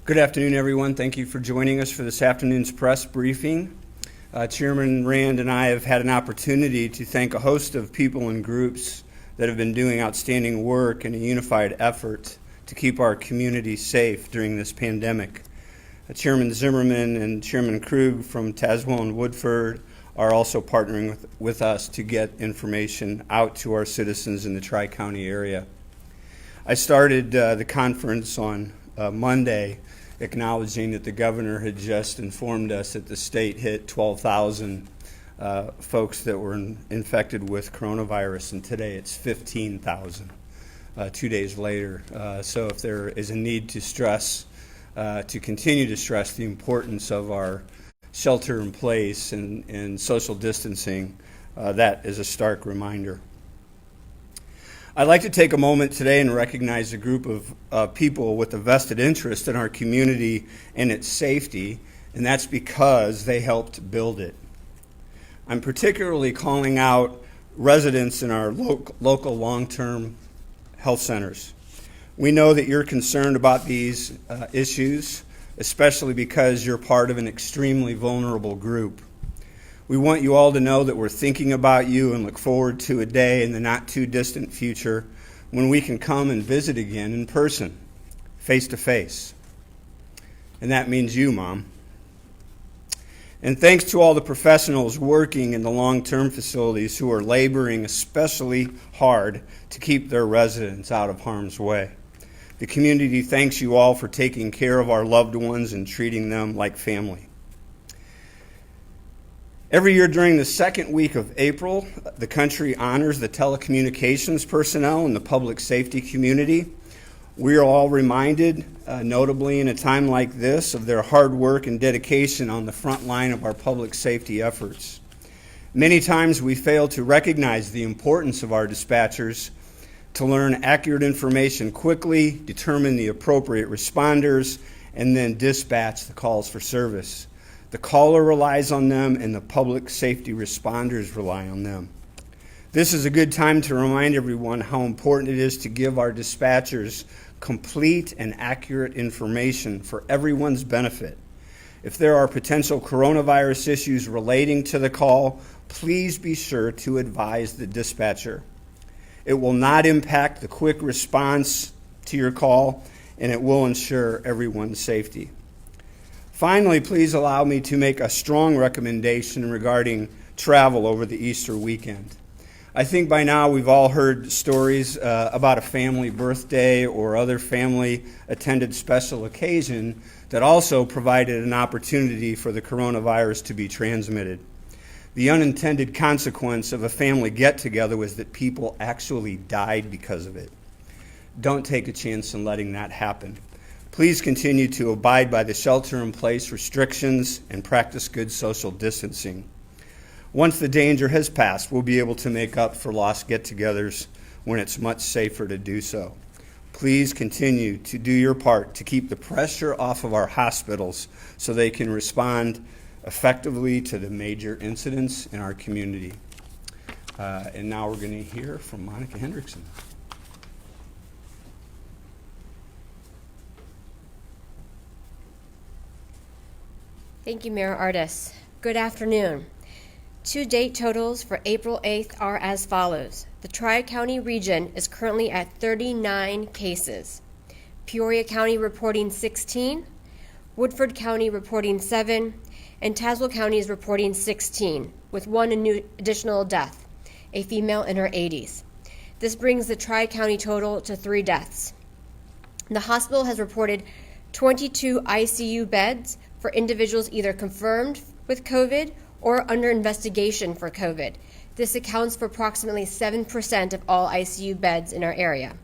Good afternoon, everyone. Thank you for joining us for this afternoon's press briefing. Chairman Rand and I have had an opportunity to thank a host of people and groups that have been doing outstanding work in a unified effort to keep our community safe during this pandemic. Chairman Zimmerman and Chairman Krug from Tazewell and Woodford are also partnering with us to get information out to our citizens in the Tri-County area. I started the conference on Monday acknowledging that the governor had just informed us that the state hit 12,000 folks that were infected with coronavirus, and today it's 15,000 2 days later. So if there is a need to stress, to continue to stress the importance of our shelter in place and social distancing, that is a stark reminder. I'd like to take a moment today and recognize a group of people with a vested interest in our community and its safety, and that's because they helped build it. I'm particularly calling out residents in our local long-term health centers. We know that you're concerned about these issues, especially because you're part of an extremely vulnerable group. We want you all to know that we're thinking about you and look forward to a day in the not too distant future when we can come and visit again in person, face to face. And that means you, Mom. And thanks to all the professionals working in the long-term facilities who are laboring especially hard to keep their residents out of harm's way. The community thanks you all for taking care of our loved ones and treating them like family. Every year during the second week of April, the country honors the telecommunications personnel and the public safety community. We are all reminded, notably in a time like this, of their hard work and dedication on the front line of our public safety efforts. Many times we fail to recognize the importance of our dispatchers to learn accurate information quickly, determine the appropriate responders, and then dispatch the calls for service. The caller relies on them, and the public safety responders rely on them. This is a good time to remind everyone how important it is to give our dispatchers complete and accurate information for everyone's benefit. If there are potential coronavirus issues relating to the call, please be sure to advise the dispatcher. It will not impact the quick response to your call, and it will ensure everyone's safety. Finally, please allow me to make a strong recommendation regarding travel over the Easter weekend. I think by now we've all heard stories about a family birthday or other family-attended special occasion that also provided an opportunity for the coronavirus to be transmitted. The unintended consequence of a family get-together was that people actually died because of it. Don't take a chance in letting that happen. Please continue to abide by the shelter-in-place restrictions and practice good social distancing. Once the danger has passed, we'll be able to make up for lost get-togethers when it's much safer to do so. Please continue to do your part to keep the pressure off of our hospitals so they can respond effectively to the major incidents in our community. And now we're going to hear from Monica Hendrickson. Thank you, Mayor Ardis. Good afternoon. To-date totals for April 8th are as follows. The Tri-County region is currently at 39 cases. Peoria County reporting 16, Woodford County reporting 7, and Tazewell County is reporting 16, with one additional death, a female in her 80s. This brings the Tri-County total to 3 deaths. The hospital has reported 22 ICU beds for individuals either confirmed with COVID or under investigation for COVID. This accounts for approximately 7% of all ICU beds in our area.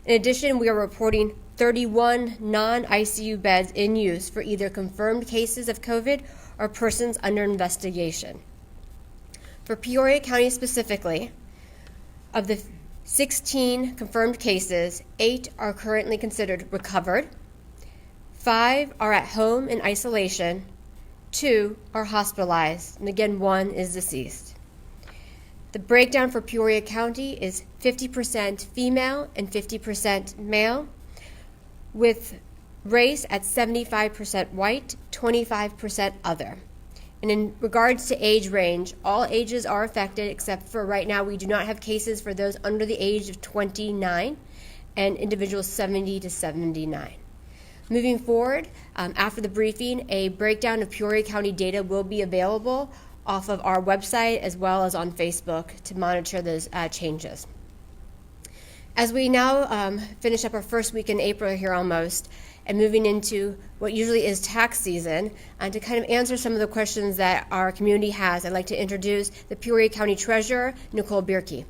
In addition, we are reporting 31 non-ICU beds in use for either confirmed cases of COVID or persons under investigation. For Peoria County specifically, of the 16 confirmed cases, 8 are currently considered recovered, 5 are at home in isolation, 2 are hospitalized, and again, 1 is deceased. The breakdown for Peoria County is 50% female and 50% male, with Race at 75% white, 25% other. And in regards to age range, all ages are affected except for right now we do not have cases for those under the age of 29 and individuals 70 to 79. Moving forward, after the briefing, a breakdown of Peoria County data will be available off of our website as well as on Facebook to monitor those changes. As we now finish up our first week in April here almost, and moving into what usually is tax season, and to kind of answer some of the questions that our community has, I'd like to introduce the Peoria County Treasurer, Nicole Bierke.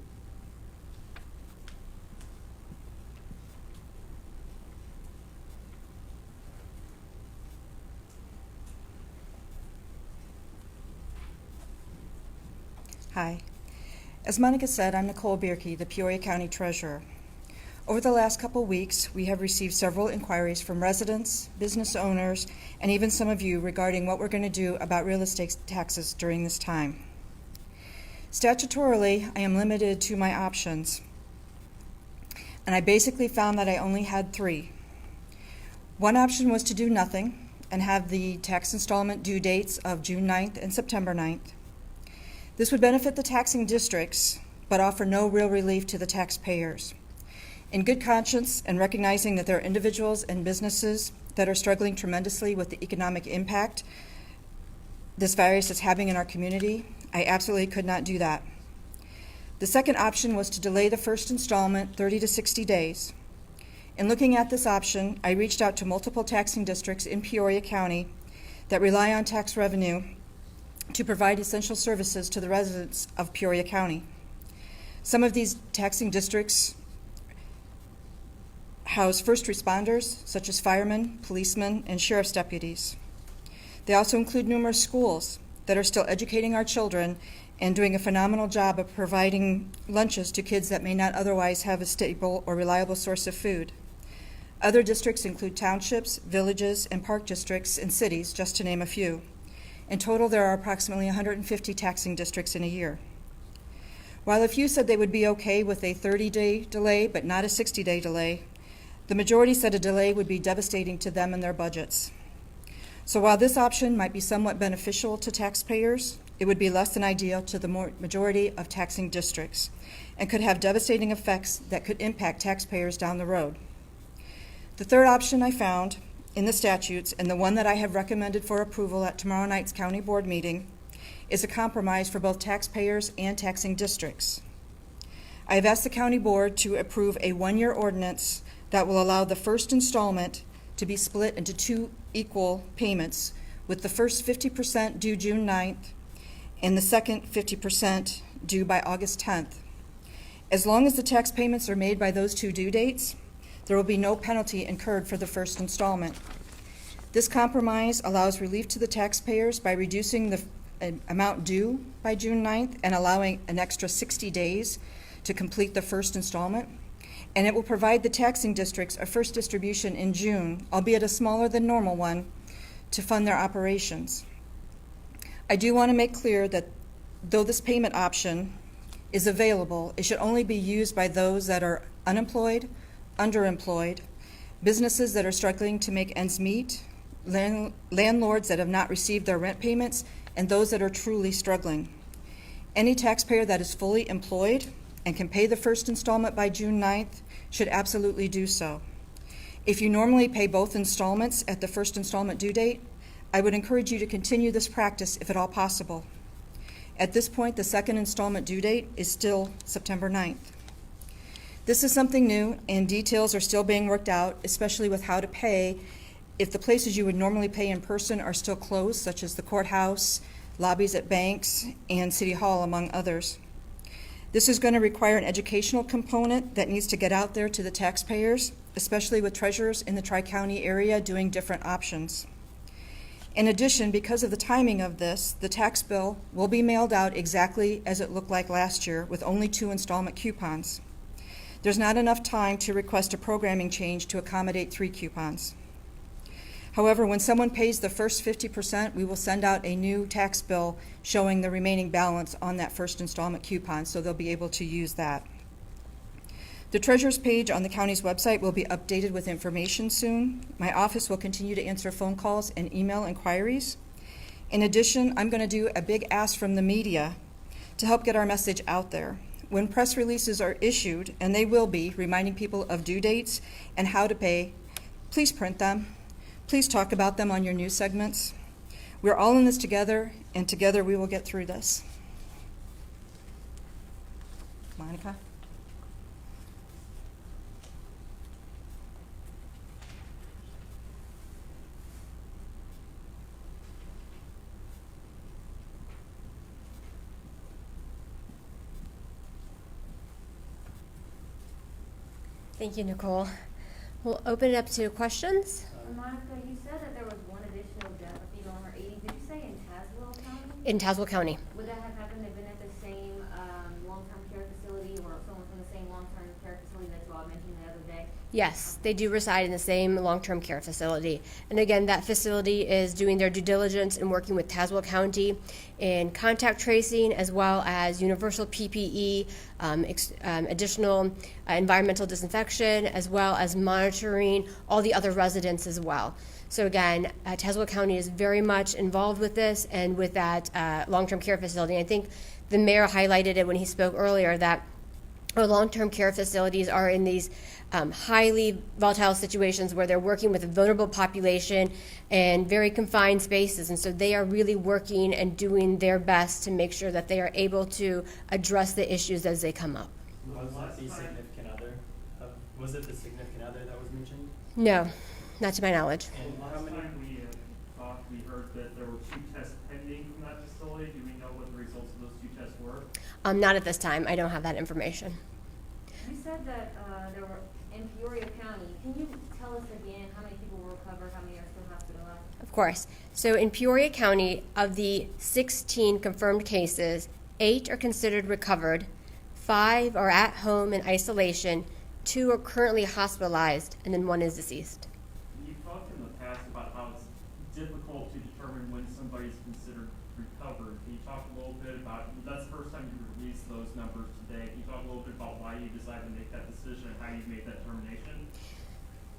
Hi. As Monica said, I'm Nicole Bierke, the Peoria County Treasurer. Over the last couple weeks, we have received several inquiries from residents, business owners, and even some of you regarding what we're going to do about real estate taxes during this time. Statutorily, I am limited to my options, and I basically found that I only had three. One option was to do nothing and have the tax installment due dates of June 9th and September 9th. This would benefit the taxing districts, but offer no real relief to the taxpayers. In good conscience and recognizing that there are individuals and businesses that are struggling tremendously with the economic impact this virus is having in our community, I absolutely could not do that. The second option was to delay the first installment 30 to 60 days. In looking at this option, I reached out to multiple taxing districts in Peoria County that rely on tax revenue to provide essential services to the residents of Peoria County. Some of these taxing districts house first responders, such as firemen, policemen, and sheriff's deputies. They also include numerous schools that are still educating our children and doing a phenomenal job of providing lunches to kids that may not otherwise have a stable or reliable source of food. Other districts include townships, villages, and park districts and cities, just to name a few. In total, there are approximately 150 taxing districts in a year. While a few said they would be okay with a 30-day delay, but not a 60-day delay, the majority said a delay would be devastating to them and their budgets. So while this option might be somewhat beneficial to taxpayers, it would be less than ideal to the majority of taxing districts and could have devastating effects that could impact taxpayers down the road. The third option I found in the statutes, and the one that I have recommended for approval at tomorrow night's county board meeting, is a compromise for both taxpayers and taxing districts. I have asked the county board to approve a one-year ordinance that will allow the first installment to be split into two equal payments, with the first 50% due June 9th and the second 50% due by August 10th. As long as the tax payments are made by those two due dates, there will be no penalty incurred for the first installment. This compromise allows relief to the taxpayers by reducing the amount due by June 9th and allowing an extra 60 days to complete the first installment. And it will provide the taxing districts a first distribution in June, albeit a smaller than normal one, to fund their operations. I do want to make clear that though this payment option is available, it should only be used by those that are unemployed, underemployed, businesses that are struggling to make ends meet, landlords that have not received their rent payments, and those that are truly struggling. Any taxpayer that is fully employed and can pay the first installment by June 9th should absolutely do so. If you normally pay both installments at the first installment due date, I would encourage you to continue this practice if at all possible. At this point, the second installment due date is still September 9th. This is something new, and details are still being worked out, especially with how to pay if the places you would normally pay in person are still closed, such as the courthouse, lobbies at banks, and City Hall, among others. This is going to require an educational component that needs to get out there to the taxpayers, especially with treasurers in the Tri-County area doing different options. In addition, because of the timing of this, the tax bill will be mailed out exactly as it looked like last year, with only 2 installment coupons. There's not enough time to request a programming change to accommodate 3 coupons. However, when someone pays the first 50%, we will send out a new tax bill showing the remaining balance on that first installment coupon, so they'll be able to use that. The treasurer's page on the county's website will be updated with information soon. My office will continue to answer phone calls and email inquiries. In addition, I'm going to do a big ask from the media to help get our message out there. When press releases are issued, and they will be, reminding people of due dates and how to pay, please print them. Please talk about them on your news segments. We're all in this together, and together we will get through this. Monica? Thank you, Nicole. We'll open it up to questions. Monica, you said that there was one additional death, a female under 80. Did you say in Tazewell County? In Tazewell County. Would that have happened? They've been at the same long-term care facility, or someone from the same long-term care facility that Rob mentioned the other day? Yes, they do reside in the same long-term care facility. And again, that facility is doing their due diligence and working with Tazewell County in contact tracing, as well as universal PPE, additional environmental disinfection, as well as monitoring all the other residents as well. So again, Tazewell County is very much involved with this and with that long-term care facility. And I think the mayor highlighted it when he spoke earlier that our long-term care facilities are in these highly volatile situations where they're working with a vulnerable population and very confined spaces. And so they are really working and doing their best to make sure that they are able to address the issues as they come up. Was that the significant other? Was it the significant other that was mentioned? No, not to my knowledge. And Last time we talked, we heard that there were 2 tests pending from that facility. Do we know what the results of those 2 tests were? Not at this time. I don't have that information. You said that there were in Peoria County. Can you tell us again how many people were recovered, how many are still hospitalized? Of course. So in Peoria County, of the 16 confirmed cases, 8 are considered recovered, 5 are at home in isolation, 2 are currently hospitalized, and then 1 is deceased. You've talked in the past about how it's difficult to determine when somebody's considered recovered. Can you talk a little bit about, that's the first time you released those numbers today. Can you talk a little bit about why you decided to make that decision and how you made that determination?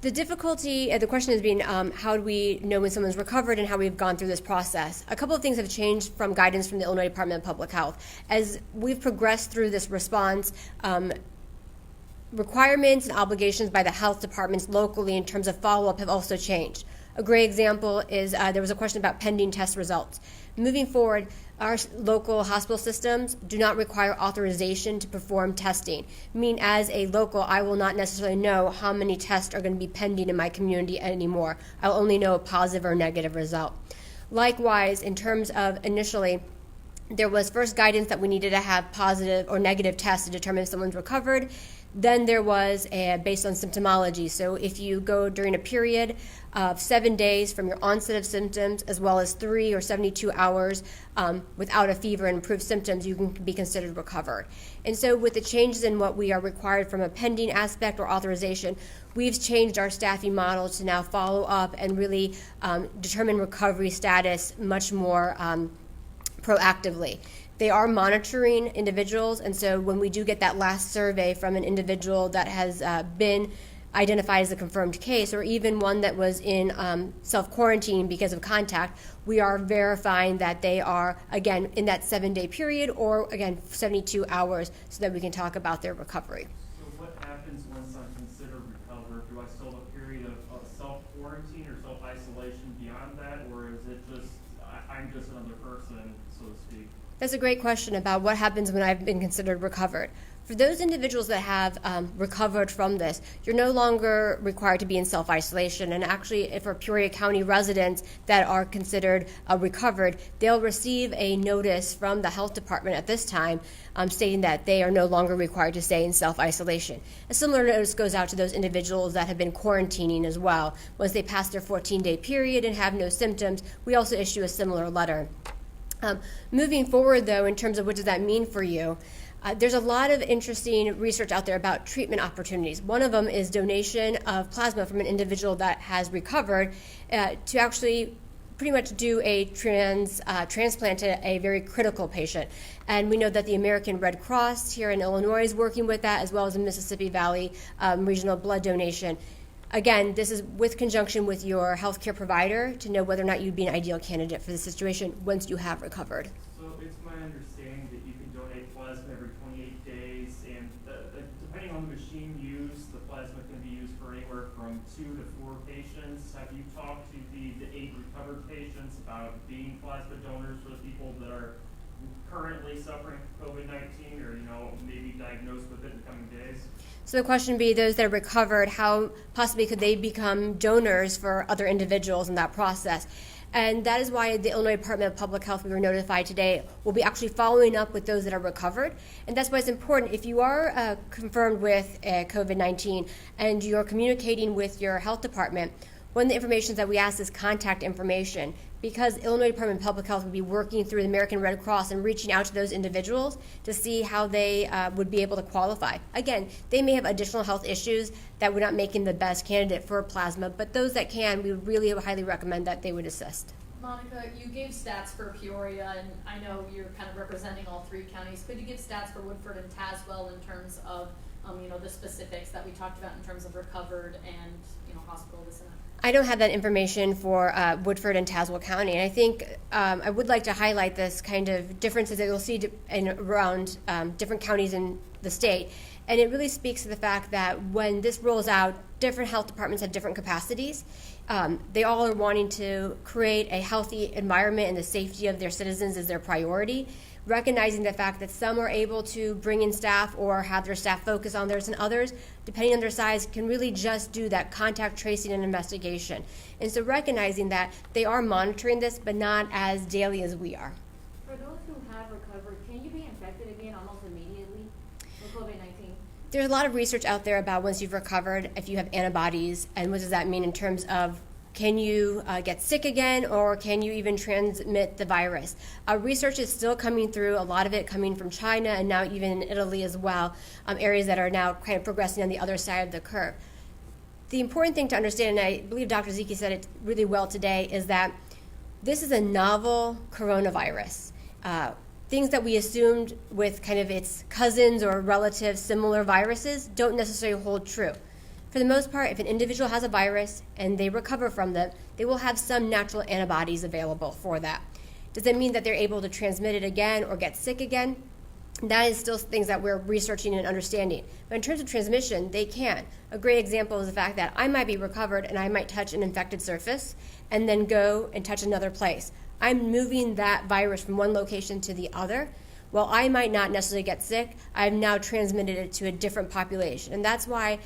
The difficulty, the question has been how do we know when someone's recovered and how we've gone through this process. A couple of things have changed from guidance from the Illinois Department of Public Health. As we've progressed through this response, requirements and obligations by the health departments locally in terms of follow-up have also changed. A great example is there was a question about pending test results. Moving forward, our local hospital systems do not require authorization to perform testing. I mean, as a local, I will not necessarily know how many tests are going to be pending in my community anymore. I'll only know a positive or negative result. Likewise, in terms of initially, there was first guidance that we needed to have positive or negative tests to determine if someone's recovered. Then there was based on symptomology. So if you go during a period of 7 days from your onset of symptoms, as well as 3 or 72 hours without a fever and improved symptoms, you can be considered recovered. And so with the changes in what we are required from a pending aspect or authorization, we've changed our staffing model to now follow up and really determine recovery status much more proactively. They are monitoring individuals, and so when we do get that last survey from an individual that has been identified as a confirmed case, or even one that was in self-quarantine because of contact, we are verifying that they are, again, in that 7-day period, or again, 72 hours, so that we can talk about their recovery. So what happens once I'm considered recovered? Do I still have a period of self-quarantine or self-isolation beyond that, or is it just, I'm just another person, so to speak? That's a great question about what happens when I've been considered recovered. For those individuals that have recovered from this, you're no longer required to be in self-isolation. And actually, if for Peoria County residents that are considered recovered, they'll receive a notice from the health department at this time stating that they are no longer required to stay in self-isolation. A similar notice goes out to those individuals that have been quarantining as well. Once they pass their 14-day period and have no symptoms, we also issue a similar letter. Moving forward, though, in terms of what does that mean for you, there's a lot of interesting research out there about treatment opportunities. One of them is donation of plasma from an individual that has recovered to actually pretty much do a transplant to a very critical patient. And we know that the American Red Cross here in Illinois is working with that, as well as the Mississippi Valley Regional Blood Donation. Again, this is with conjunction with your healthcare provider to know whether or not you'd be an ideal candidate for the situation once you have recovered. So it's my understanding that you can donate plasma every 28 days, and depending on the machine used, the plasma can be used for anywhere from 2 to 4 patients. Have you talked to the 8 recovered patients about being plasma donors for the people that are currently suffering from COVID-19 or, maybe diagnosed with it in the coming days? So the question would be, those that are recovered, how possibly could they become donors for other individuals in that process? And that is why the Illinois Department of Public Health, we were notified today, will be actually following up with those that are recovered. And that's why it's important, if you are confirmed with COVID-19 and you're communicating with your health department, one of the information that we ask is contact information, because Illinois Department of Public Health will be working through the American Red Cross and reaching out to those individuals to see how they would be able to qualify. Again, they may have additional health issues that would not make them the best candidate for plasma, but those that can, we would really highly recommend that they would assist. Monica, you gave stats for Peoria, and I know you're kind of representing all 3 counties. Could you give stats for Woodford and Tazewell in terms of, the specifics that we talked about in terms of recovered and, hospital, this and that? I don't have that information for Woodford and Tazewell County, and I think I would like to highlight this kind of differences that you'll see around different counties in the state. And it really speaks to the fact that when this rolls out, different health departments have different capacities. They all are wanting to create a healthy environment, and the safety of their citizens is their priority, recognizing the fact that some are able to bring in staff or have their staff focus on theirs, and others, depending on their size, can really just do that contact tracing and investigation. And so recognizing that they are monitoring this, but not as daily as we are. For those who have recovered, can you be infected again almost immediately with COVID-19? There's a lot of research out there about once you've recovered, if you have antibodies, and what does that mean in terms of can you get sick again, or can you even transmit the virus? Research is still coming through, a lot of it coming from China and now even in Italy as well, areas that are now kind of progressing on the other side of the curve. The important thing to understand, and I believe Dr. Ziki said it really well today, is that this is a novel coronavirus. Things that we assumed with kind of its cousins or relative similar viruses don't necessarily hold true. For the most part, if an individual has a virus and they recover from them, they will have some natural antibodies available for that. Does that mean that they're able to transmit it again or get sick again? That is still things that we're researching and understanding. But in terms of transmission, they can. A great example is the fact that I might be recovered and I might touch an infected surface and then go and touch another place. I'm moving that virus from one location to the other. While I might not necessarily get sick, I've now transmitted it to a different population. And that's why,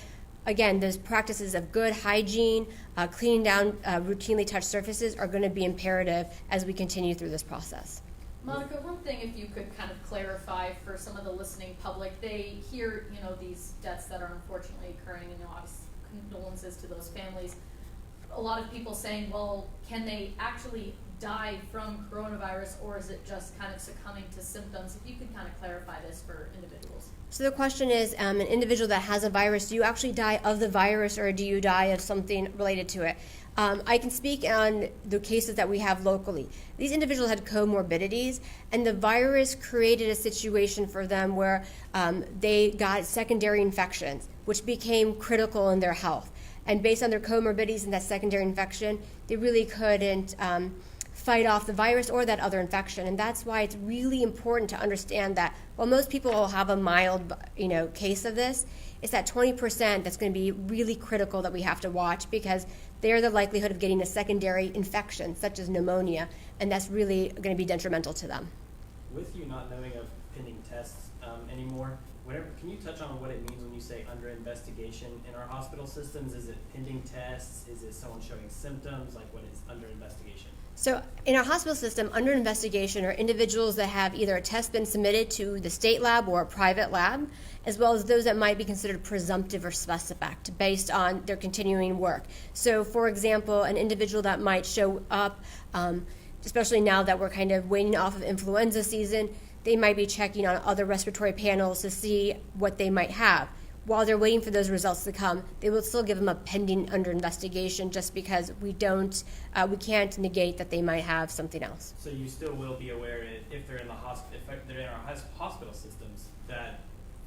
again, those practices of good hygiene, cleaning down routinely touched surfaces are going to be imperative as we continue through this process. Monica, one thing if you could kind of clarify for some of the listening public, they hear, these deaths that are unfortunately occurring, and obviously condolences to those families. A lot of people saying, well, can they actually die from coronavirus, or is it just kind of succumbing to symptoms? If you could kind of clarify this for individuals. So the question is, an individual that has a virus, do you actually die of the virus or do you die of something related to it? I can speak on the cases that we have locally. These individuals had comorbidities, and the virus created a situation for them where they got secondary infections, which became critical in their health. And based on their comorbidities and that secondary infection, they really couldn't fight off the virus or that other infection. And that's why it's really important to understand that while most people will have a mild, case of this, it's that 20% that's going to be really critical that we have to watch, because they're the likelihood of getting a secondary infection, such as pneumonia, and that's really going to be detrimental to them. With you not knowing of pending tests anymore, can you touch on what it means when you say under investigation in our hospital systems? Is it pending tests? Is it someone showing symptoms? Like, what is under investigation? So in our hospital system, under investigation are individuals that have either a test been submitted to the state lab or a private lab, as well as those that might be considered presumptive or suspect based on their continuing work. So for example, an individual that might show up, especially now that we're kind of waiting off of influenza season, they might be checking on other respiratory panels to see what they might have. while they're waiting for those results to come, they will still give them a pending under investigation, just because we can't negate that they might have something else. So you still will be aware if they're in the if they're in our hospital systems that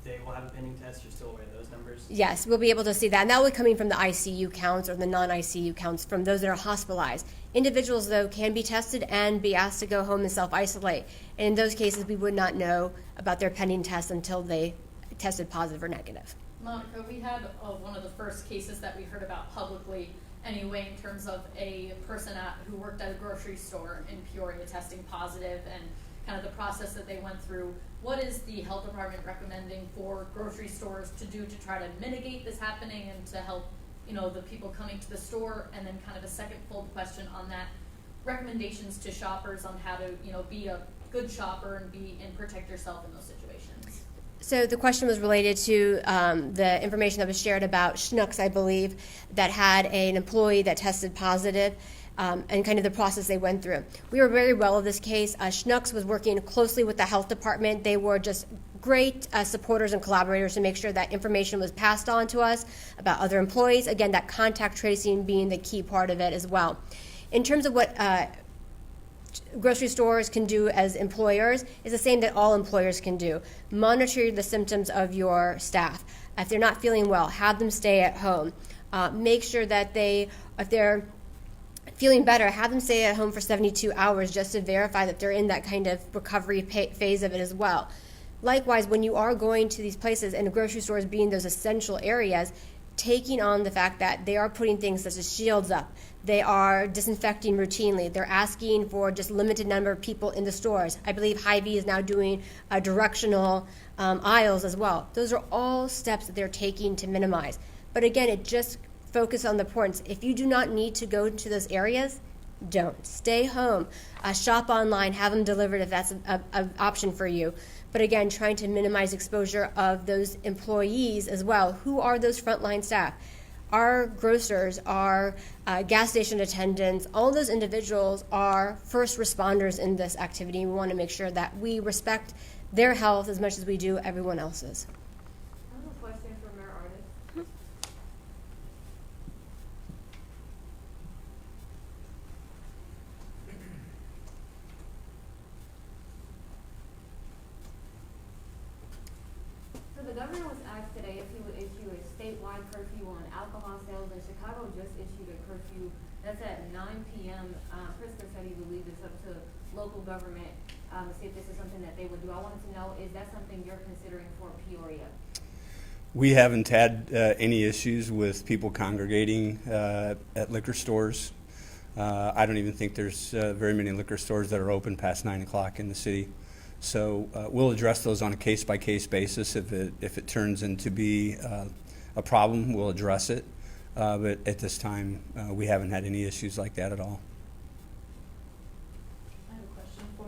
they will have a pending test. You're still aware of those numbers? Yes, we'll be able to see that. And that will be coming from the ICU counts or the non-ICU counts from those that are hospitalized. Individuals, though, can be tested and be asked to go home and self-isolate. And in those cases, we would not know about their pending test until they tested positive or negative. Monica, we had one of the first cases that we heard about publicly anyway, in terms of a person who worked at a grocery store in Peoria testing positive, and kind of the process that they went through. What is the health department recommending for grocery stores to do to try to mitigate this happening and to help, the people coming to the store? And then kind of a second fold question on that, recommendations to shoppers on how to, be a good shopper and protect yourself in those situations. So the question was related to the information that was shared about Schnucks, I believe, that had an employee that tested positive, and kind of the process they went through. We were very well of this case. Schnucks was working closely with the health department. They were just great supporters and collaborators to make sure that information was passed on to us about other employees. Again, that contact tracing being the key part of it as well. In terms of what grocery stores can do as employers is the same that all employers can do. Monitor the symptoms of your staff. If they're not feeling well, have them stay at home. Make sure that if they're feeling better, have them stay at home for 72 hours just to verify that they're in that kind of recovery phase of it as well. Likewise, when you are going to these places, and grocery stores being those essential areas, taking on the fact that they are putting things such as shields up, they are disinfecting routinely, they're asking for just limited number of people in the stores. I believe Hy-Vee is now doing directional aisles as well. Those are all steps that they're taking to minimize. But again, it just focuses on the importance. If you do not need to go to those areas, don't. Stay home. Shop online, have them delivered if that's an option for you. But again, trying to minimize exposure of those employees as well. Who are those frontline staff? Our grocers, our gas station attendants, all those individuals are first responders in this activity. We want to make sure that we respect their health as much as we do everyone else's. I have a question for Mayor Artis. So the governor was asked today if he would issue a statewide curfew on alcohol sales, and Chicago just issued a curfew that's at 9 p.m. Pritzker said he would leave this up to local government to see if this is something that they would do. I wanted to know, is that something you're considering for Peoria? We haven't had any issues with people congregating at liquor stores. I don't even think there's very many liquor stores that are open past 9 o'clock in the city. So we'll address those on a case-by-case basis. If it turns into be a problem, we'll address it. But at this time, we haven't had any issues like that at all. I have a question for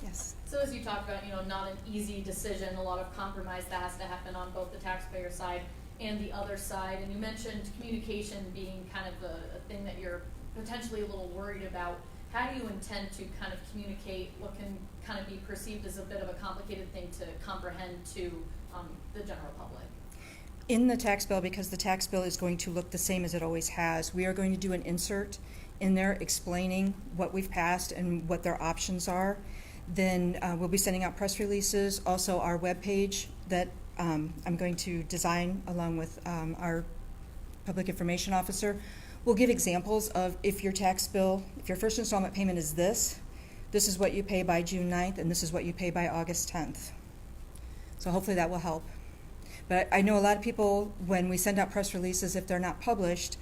Yes. So as you talked about, not an easy decision, a lot of compromise that has to happen on both the taxpayer side and the other side. And you mentioned communication being kind of a thing that you're potentially a little worried about. How do you intend to kind of communicate what can kind of be perceived as a bit of a complicated thing to comprehend to the general public? In the tax bill, because the tax bill is going to look the same as it always has, we are going to do an insert in there explaining what we've passed and what their options are. Then we'll be sending out press releases, also our webpage that I'm going to design along with our public information officer. We'll give examples of if your tax bill, if your first installment payment is this is what you pay by June 9th, and this is what you pay by August 10th. So hopefully that will help. But I know a lot of people, when we send out press releases, if they're not published,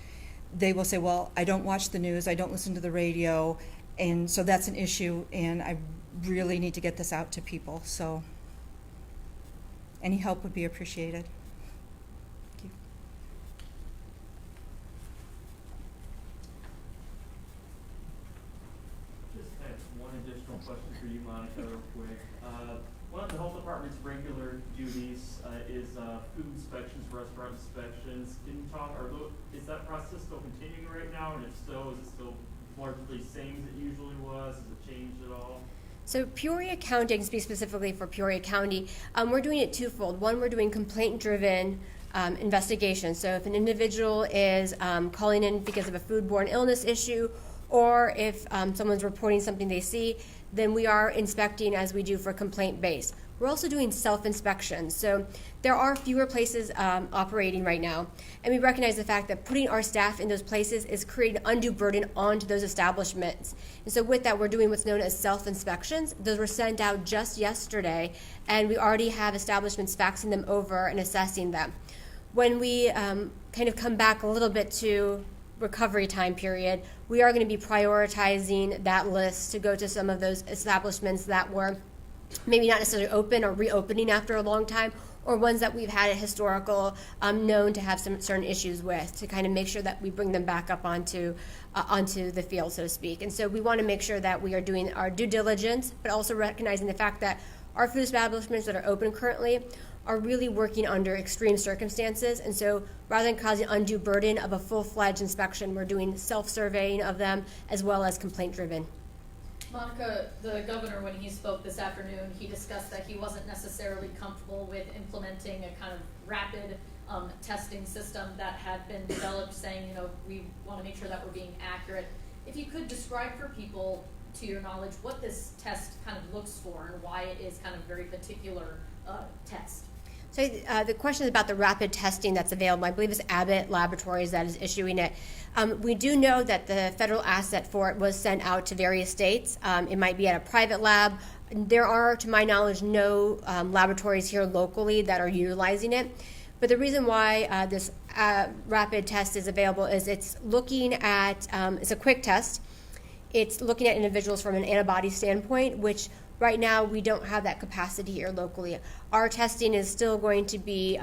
they will say, well, I don't watch the news, I don't listen to the radio, and so that's an issue, and I really need to get this out to people. So any help would be appreciated. Thank you. Just have one additional question for you, Monica, real quick. One of the health department's regular duties is food inspections, restaurant inspections. Can you talk, is that process still continuing right now? And if so, is it still largely same as it usually was? Has it changed at all? So Peoria County, I can speak specifically for Peoria County, we're doing it twofold. One, we're doing complaint-driven investigation. So if an individual is calling in because of a foodborne illness issue, or if someone's reporting something they see, then we are inspecting as we do for complaint-based. We're also doing self-inspections. So there are fewer places operating right now, and we recognize the fact that putting our staff in those places is creating undue burden onto those establishments. And so with that, we're doing what's known as self-inspections. Those were sent out just yesterday, and we already have establishments faxing them over and assessing them. When we kind of come back a little bit to recovery time period, we are going to be prioritizing that list to go to some of those establishments that were maybe not necessarily open or reopening after a long time, or ones that we've had a historical known to have some certain issues with, to kind of make sure that we bring them back up onto the field, so to speak. And so we want to make sure that we are doing our due diligence, but also recognizing the fact that our food establishments that are open currently are really working under extreme circumstances. And so rather than causing undue burden of a full-fledged inspection, we're doing self-surveying of them as well as complaint-driven. Monica, the governor, when he spoke this afternoon, he discussed that he wasn't necessarily comfortable with implementing a kind of rapid testing system that had been developed, saying, we want to make sure that we're being accurate. If you could describe for people, to your knowledge, what this test kind of looks for and why it is kind of very particular test. So the question is about the rapid testing that's available. I believe it's Abbott Laboratories that is issuing it. We do know that the federal asset for it was sent out to various states. It might be at a private lab. There are, to my knowledge, no laboratories here locally that are utilizing it. But the reason why this rapid test is available is it's looking at, it's a quick test. It's looking at individuals from an antibody standpoint, which right now we don't have that capacity here locally. Our testing is still going to be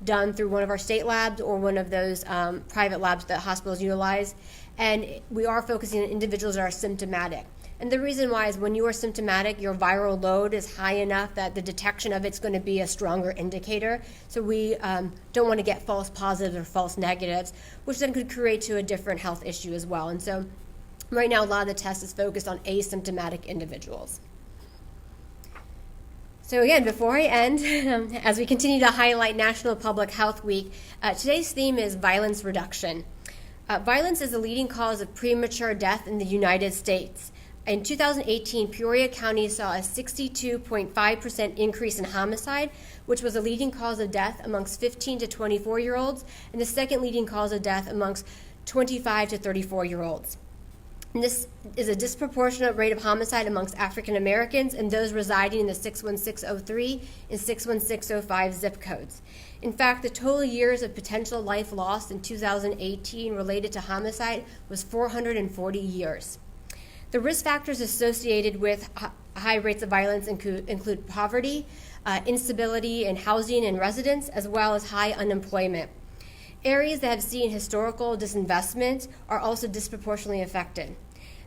done through one of our state labs or one of those private labs that hospitals utilize. And we are focusing on individuals that are symptomatic. And the reason why is when you are symptomatic, your viral load is high enough that the detection of it's going to be a stronger indicator. So we don't want to get false positives or false negatives, which then could create to a different health issue as well. And so right now, a lot of the test is focused on asymptomatic individuals. So again, before I end, as we continue to highlight National Public Health Week, today's theme is violence reduction. Violence is the leading cause of premature death in the United States. In 2018, Peoria County saw a 62.5% increase in homicide, which was the leading cause of death amongst 15 to 24-year-olds, and the second leading cause of death amongst 25 to 34-year-olds. And this is a disproportionate rate of homicide amongst African Americans and those residing in the 61603 and 61605 zip codes. In fact, the total years of potential life lost in 2018 related to homicide was 440 years. The risk factors associated with high rates of violence include poverty, instability in housing and residence, as well as high unemployment. Areas that have seen historical disinvestment are also disproportionately affected.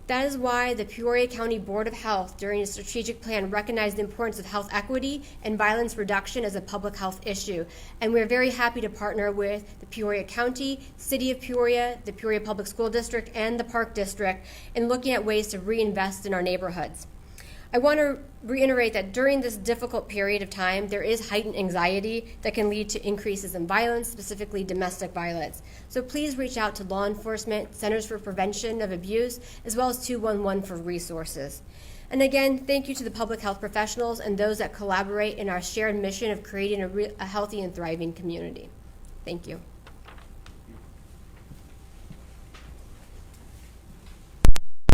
That is why the Peoria County Board of Health, during a strategic plan, recognized the importance of health equity and violence reduction as a public health issue. And we're very happy to partner with the Peoria County, City of Peoria, the Peoria Public School District, and the Park District in looking at ways to reinvest in our neighborhoods. I want to reiterate that during this difficult period of time, there is heightened anxiety that can lead to increases in violence, specifically domestic violence. So please reach out to law enforcement, Centers for Prevention of Abuse, as well as 211 for resources. And again, thank you to the public health professionals and those that collaborate in our shared mission of creating a healthy and thriving community. Thank you.